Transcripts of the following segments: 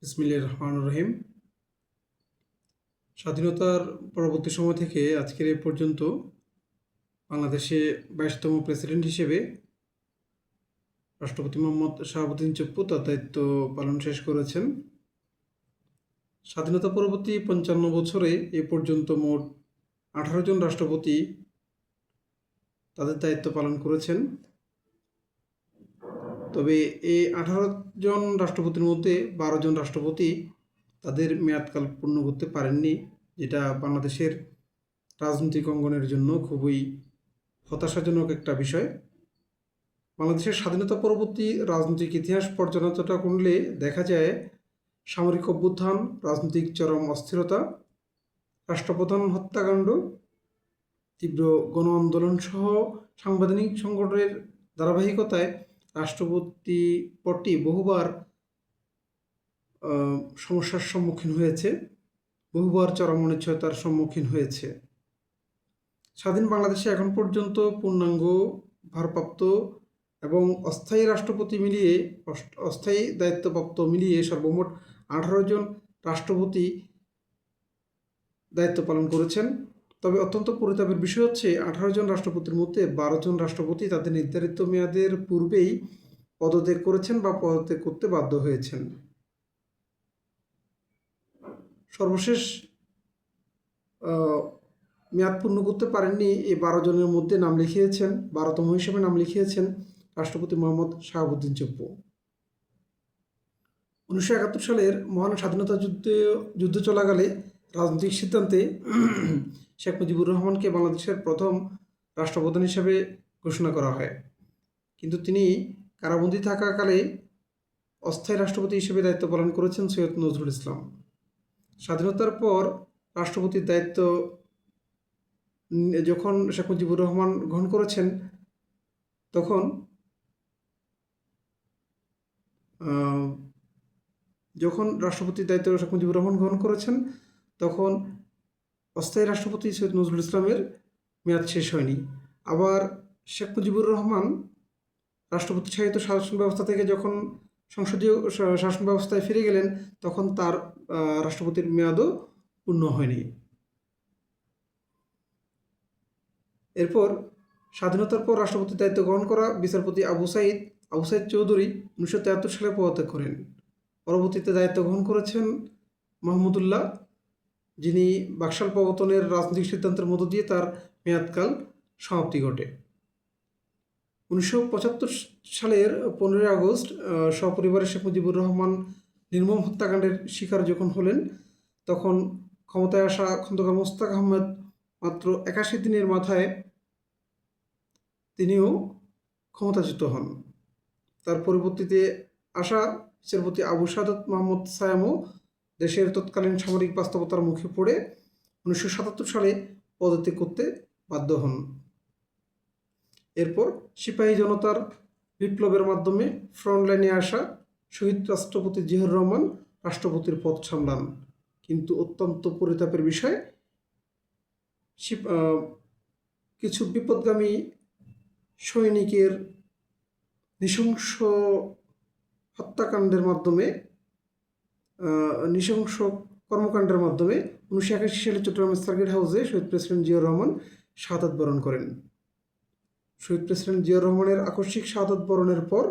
বিসমিল্লাহির রহমানির রহিম। স্বাধীনতার পরবর্তী সময় থেকে আজকের এই পর্যন্ত বাংলাদেশে 22তম প্রেসিডেন্ট হিসেবে রাষ্ট্রপতি মোহাম্মদ শাহাবুদ্দিন চুপ্পু তার দায়িত্ব পালন শেষ করেছেন। স্বাধীনতা পরবর্তী 55 বছরে এ পর্যন্ত মোট 18 জন রাষ্ট্রপতি তাদের দায়িত্ব পালন করেছেন। তবে এই 18 জন রাষ্ট্রপতির মধ্যে 12 জন রাষ্ট্রপতি তাদের মেয়াদকাল পূর্ণ করতে পারেননি, যেটা বাংলাদেশের রাজনৈতিক অঙ্গনের জন্য খুবই হতাশাজনক একটা বিষয়। বাংলাদেশের স্বাধীনতা পরবর্তী রাজনৈতিক ইতিহাস পর্যালোচনা করলে দেখা যায় সামরিক অভ্যুত্থান, রাজনৈতিক চরম অস্থিরতা, রাষ্ট্রপ্রধান হত্যাকাণ্ড, তীব্র গণ আন্দোলন সহ সাংবিধানিক সংকটের ধারাবাহিকতায় রাষ্ট্রপতি পদটি বহুবার সমস্যার সম্মুখীন হয়েছে, বহুবার চরম অনিশ্চয়তার সম্মুখীন হয়েছে। স্বাধীন বাংলাদেশে এখন পর্যন্ত পূর্ণাঙ্গ, ভারপ্রাপ্ত এবং অস্থায়ী রাষ্ট্রপতি মিলিয়ে অস্থায়ী দায়িত্বপ্রাপ্ত মিলিয়ে সর্বমোট 18 জন রাষ্ট্রপতি দায়িত্ব পালন করেছেন। তবে অত্যন্ত পরিতাপের বিষয় হচ্ছে 18 জন রাষ্ট্রপতির মধ্যে 12 জন রাষ্ট্রপতি তাদের নির্ধারিত মেয়াদের পূর্বেই পদত্যাগ করেছেন বা পদত্যাগ করতে বাধ্য হয়েছেন। সর্বশেষ মেয়াদ পূর্ণ করতে পারেননি এই 12 জনের মধ্যে নাম লিখিয়েছেন, 12তম হিসেবে নাম লিখিয়েছেন রাষ্ট্রপতি মোহাম্মদ শাহাবুদ্দিন চুপ্পু। 1971 সালের মহান স্বাধীনতা যুদ্ধ চলাকালে রাজনৈতিক সিদ্ধান্তে শেখ মুজিবুর রহমানকে বাংলাদেশের প্রথম রাষ্ট্রপ্রধান হিসেবে ঘোষণা করা হয়, কিন্তু তিনি কারাবন্দী থাকাকালে অস্থায়ী রাষ্ট্রপতি হিসেবে দায়িত্ব পালন করেছেন সৈয়দ নজরুল ইসলাম। স্বাধীনতার পর রাষ্ট্রপতির দায়িত্ব যখন শেখ মুজিবুর রহমান গ্রহণ করেছেন, যখন রাষ্ট্রপতির দায়িত্ব শেখ মুজিবুর রহমান গ্রহণ করেছেন, তখন অস্থায়ী রাষ্ট্রপতি সৈয়দ নজরুল ইসলামের মেয়াদ শেষ হয়নি। আবার শেখ মুজিবুর রহমান রাষ্ট্রপতি শাসিত শাসন ব্যবস্থা থেকে যখন সংসদীয় শাসন ব্যবস্থায় ফিরে গেলেন, তখন তার রাষ্ট্রপতির মেয়াদও পূর্ণ হয়নি। এরপর স্বাধীনতার পর রাষ্ট্রপতির দায়িত্ব গ্রহণ করা বিচারপতি আবু সাইদ চৌধুরী 1973 সালে পদত্যাগ করেন। পরবর্তীতে দায়িত্ব গ্রহণ করেছেন মাহমুদুল্লাহ, যিনি বাকশাল প্রবর্তনের রাজনৈতিক সিদ্ধান্তের মধ্য দিয়ে তার মেয়াদকাল সমাপ্তি ঘটে। 1975 সালের 15 আগস্ট সপরিবারে শেখ মুজিবুর রহমান নির্মম হত্যাকাণ্ডের শিকার যখন হলেন, তখন ক্ষমতায় আসা খন্দকার মোস্তাক আহমেদ মাত্র 81 দিনের মাথায় তিনিও ক্ষমতাচ্যুত হন। তার পরবর্তীতে আসা বিচারপতি আবু সাদত মাহমুদ সায়ামও দেশের তৎকালীন সামরিক বাস্তবতার মুখে পড়ে 1977 সালে পদত্যাগ করতে বাধ্য হন। এরপর সিপাহী জনতার বিপ্লবের মাধ্যমে ফ্রন্টলাইনে আসা শহীদ রাষ্ট্রপতি জিয়াউর রহমান রাষ্ট্রপতির পদ সামলান, কিন্তু অত্যন্ত পরিতাপের বিষয়, কিছু বিপদগামী সৈনিকের নৃশংস কর্মকাণ্ডের মাধ্যমে 1981 সালে চট্টগ্রামের সার্কিট হাউসে শহীদ প্রেসিডেন্ট জিয়াউর রহমান শাহাদাত বরণ করেন। শহীদ প্রেসিডেন্ট জিয়াউর রহমানের আকস্মিক শাহাদাত বরণের পর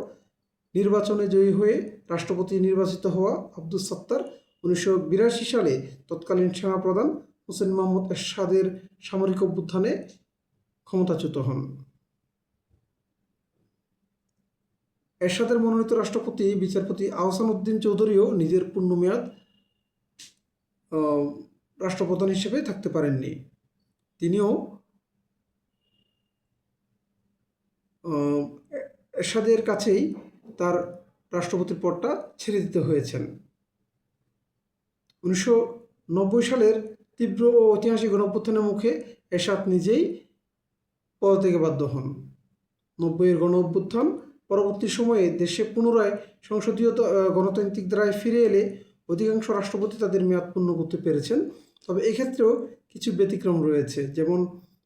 নির্বাচনে জয়ী হয়ে রাষ্ট্রপতি নির্বাচিত হওয়া আব্দুস সাত্তার 1982 সালে তৎকালীন সেনাপ্রধান হোসেন মোহাম্মদ এরশাদের সামরিক অভ্যুত্থানে ক্ষমতাচ্যুত হন। এরশাদের মনোনীত রাষ্ট্রপতি বিচারপতি আহসান উদ্দিন চৌধুরীও নিজের পূর্ণ মেয়াদ রাষ্ট্রপ্রধান হিসেবে থাকতে পারেননি। তিনিও এরশাদের কাছেই তার রাষ্ট্রপতির পদটা ছেড়ে দিতে হয়েছেন। 1990 সালের তীব্র ও ঐতিহাসিক গণঅভ্যুত্থানের মুখে এরশাদ নিজেই পদত্যাগে বাধ্য হন। 90-এর গণঅভ্যুত্থান পরবর্তী সময়ে দেশে পুনরায় সংসদীয় গণতান্ত্রিক ধারায় ফিরে এলে অধিকাংশ রাষ্ট্রপতি তাদের মেয়াদ পূর্ণ করতে পেরেছেন। তবে এক্ষেত্রেও কিছু ব্যতিক্রম রয়েছে, যেমন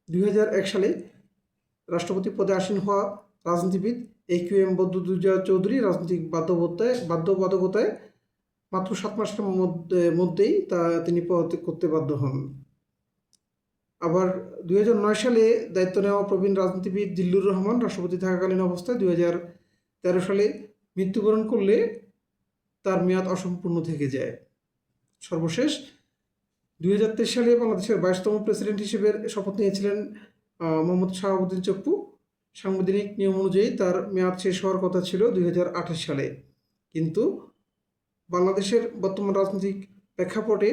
2001 সালে রাষ্ট্রপতি পদে আসীন হওয়া রাজনীতিবিদ AQM বদরুদ্দোজা চৌধুরী রাজনৈতিক বাধ্যবাধকতায় মাত্র 7 মাসের মধ্যেই তিনি পদত্যাগ করতে বাধ্য হন। আবার 2009 সালে দায়িত্ব নেওয়া প্রবীণ রাজনীতিবিদ জিল্লুর রহমান রাষ্ট্রপতি থাকাকালীন অবস্থায় 2013 সালে মৃত্যুবরণ করলে তার মেয়াদ অসম্পূর্ণ থেকে যায়। সর্বশেষ 2023 সালে বাংলাদেশের 22তম প্রেসিডেন্ট হিসেবে শপথ নিয়েছিলেন মোহাম্মদ শাহাবুদ্দিন চপ্পু। সাংবিধানিক নিয়ম অনুযায়ী তার মেয়াদ শেষ হওয়ার কথা ছিল 2028 সালে, কিন্তু বাংলাদেশের বর্তমান রাজনৈতিক প্রেক্ষাপটে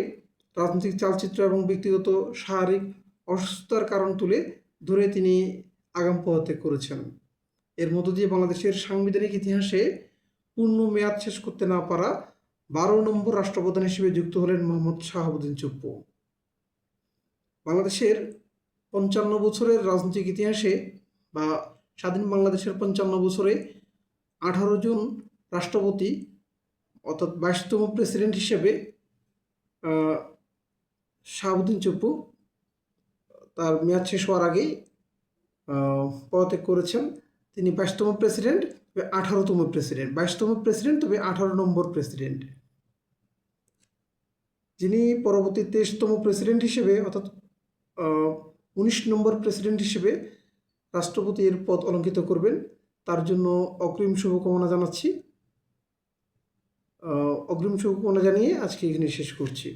রাজনৈতিক চালচিত্র এবং ব্যক্তিগত শারীরিক অসুস্থতার কারণ তুলে ধরে তিনি আগাম পদত্যাগ করেছেন। এর মধ্য দিয়ে বাংলাদেশের সাংবিধানিক ইতিহাসে পূর্ণ মেয়াদ শেষ করতে না পারা 12 নম্বর রাষ্ট্রপ্রধান হিসেবে যুক্ত হলেন মোহাম্মদ শাহাবুদ্দিন চপ্পু। বাংলাদেশের 55 বছরের রাজনৈতিক ইতিহাসে বা স্বাধীন বাংলাদেশের 55 বছরে 18 জন রাষ্ট্রপতি অর্থাৎ 22তম প্রেসিডেন্ট হিসেবে শাহাবুদ্দিন চপ্পু তার মেয়াদ শেষ হওয়ার আগেই পদত্যাগ করেছেন। তিনি 22তম প্রেসিডেন্ট, 18তম প্রেসিডেন্ট, 22তম প্রেসিডেন্ট তবে 18 নম্বর প্রেসিডেন্ট। যিনি পরবর্তী 23তম প্রেসিডেন্ট হিসেবে অর্থাৎ 19 নম্বর প্রেসিডেন্ট হিসেবে রাষ্ট্রপতি এর পদ অলঙ্কিত করবেন, তার জন্য অগ্রিম শুভকামনা জানাচ্ছি। অগ্রিম শুভকামনা জানিয়ে আজকে এখানে শেষ করছি।